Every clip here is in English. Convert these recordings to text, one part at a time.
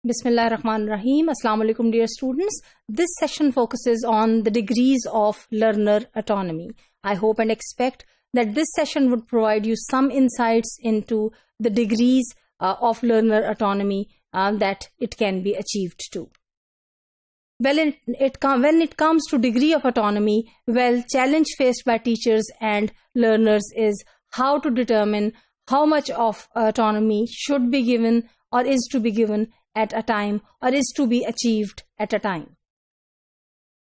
Bismillah ar-Rahman ar-Rahim. Assalamu alaikum, dear students. This session focuses on the degrees of learner autonomy. I hope and expect that this session would provide you some insights into the degrees of learner autonomy that it can be achieved to. Well, when it comes to degree of autonomy, challenge faced by teachers and learners is how to determine how much of autonomy should be given or is to be given at a time or is to be achieved at a time.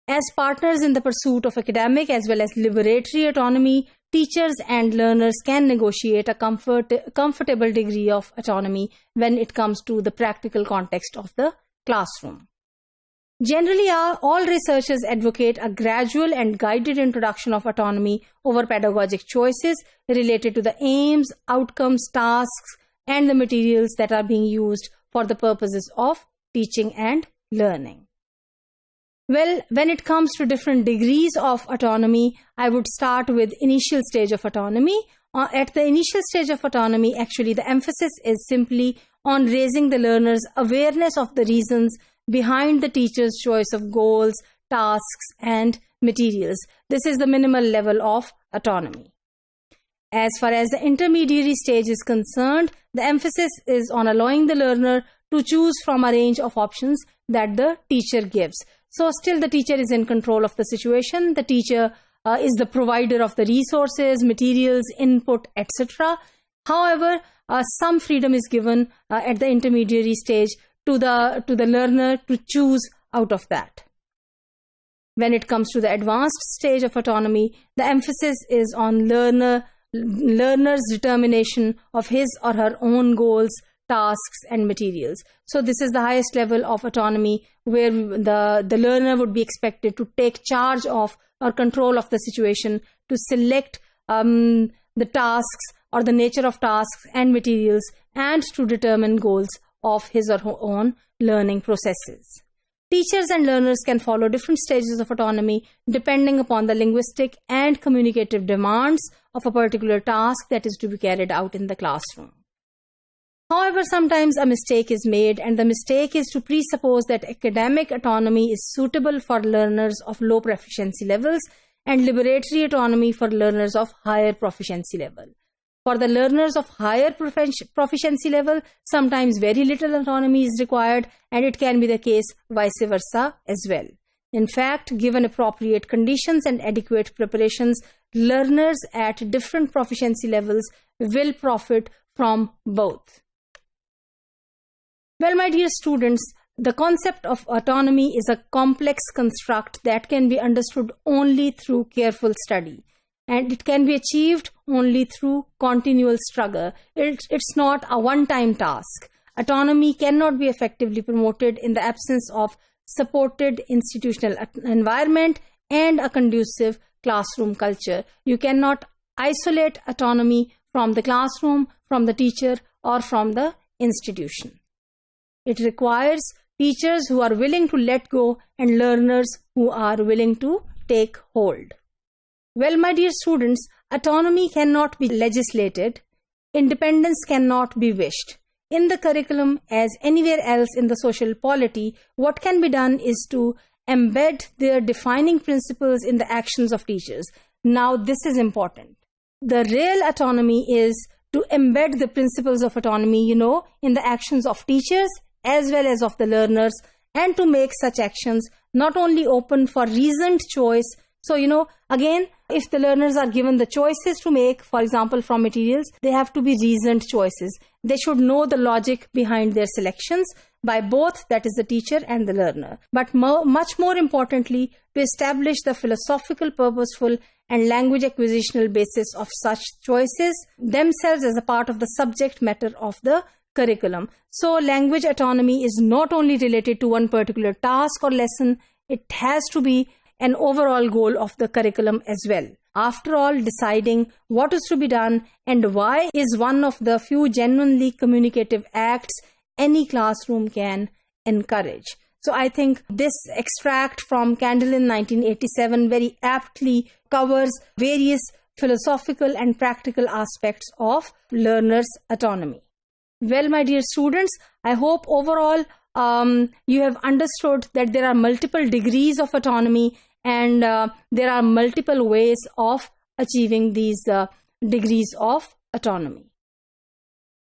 As partners in the pursuit of academic as well as liberatory autonomy, teachers and learners can negotiate a comfortable degree of autonomy when it comes to the practical context of the classroom. Generally, all researchers advocate a gradual and guided introduction of autonomy over pedagogic choices related to the aims, outcomes, tasks, and the materials that are being used for the purposes of teaching and learning. Well, when it comes to different degrees of autonomy, I would start with initial stage of autonomy. At the initial stage of autonomy, actually, the emphasis is simply on raising the learner's awareness of the reasons behind the teacher's choice of goals, tasks, and materials. This is the minimal level of autonomy. As far as the intermediary stage is concerned, the emphasis is on allowing the learner to choose from a range of options that the teacher gives. So still the teacher is in control of the situation. The teacher is the provider of the resources, materials, input, etc. However, some freedom is given at the intermediary stage to the learner to choose out of that. When it comes to the advanced stage of autonomy, the emphasis is on learner's determination of his or her own goals, tasks, and materials. So this is the highest level of autonomy where the learner would be expected to take charge of or control of the situation, to select the tasks or the nature of tasks and materials, and to determine goals of his or her own learning processes. Teachers and learners can follow different stages of autonomy depending upon the linguistic and communicative demands of a particular task that is to be carried out in the classroom. However, sometimes a mistake is made, and the mistake is to presuppose that academic autonomy is suitable for learners of low proficiency levels and liberatory autonomy for learners of higher proficiency level. For the learners of higher proficiency level, sometimes very little autonomy is required, and it can be the case vice versa as well. In fact, given appropriate conditions and adequate preparations, learners at different proficiency levels will profit from both. Well, my dear students, the concept of autonomy is a complex construct that can be understood only through careful study. And it can be achieved only through continual struggle. It's not a one-time task. Autonomy cannot be effectively promoted in the absence of supported institutional environment and a conducive classroom culture. You cannot isolate autonomy from the classroom, from the teacher, or from the institution. It requires teachers who are willing to let go and learners who are willing to take hold. Well, my dear students, autonomy cannot be legislated. Independence cannot be wished. In the curriculum, as anywhere else in the social polity, what can be done is to embed their defining principles in the actions of teachers. Now, this is important. The real autonomy is to embed the principles of autonomy, in the actions of teachers as well as of the learners, and to make such actions not only open for reasoned choice. So, again, if the learners are given the choices to make, for example, from materials, they have to be reasoned choices. They should know the logic behind their selections by both, that is the teacher and the learner. But much more importantly, to establish the philosophical, purposeful, and language acquisitional basis of such choices themselves as a part of the subject matter of the curriculum. So, language autonomy is not only related to one particular task or lesson, it has to be an overall goal of the curriculum as well. After all, deciding what is to be done and why is one of the few genuinely communicative acts any classroom can encourage. So I think this extract from Candle in 1987 very aptly covers various philosophical and practical aspects of learners' autonomy. Well, my dear students, I hope overall you have understood that there are multiple degrees of autonomy, and there are multiple ways of achieving these degrees of autonomy.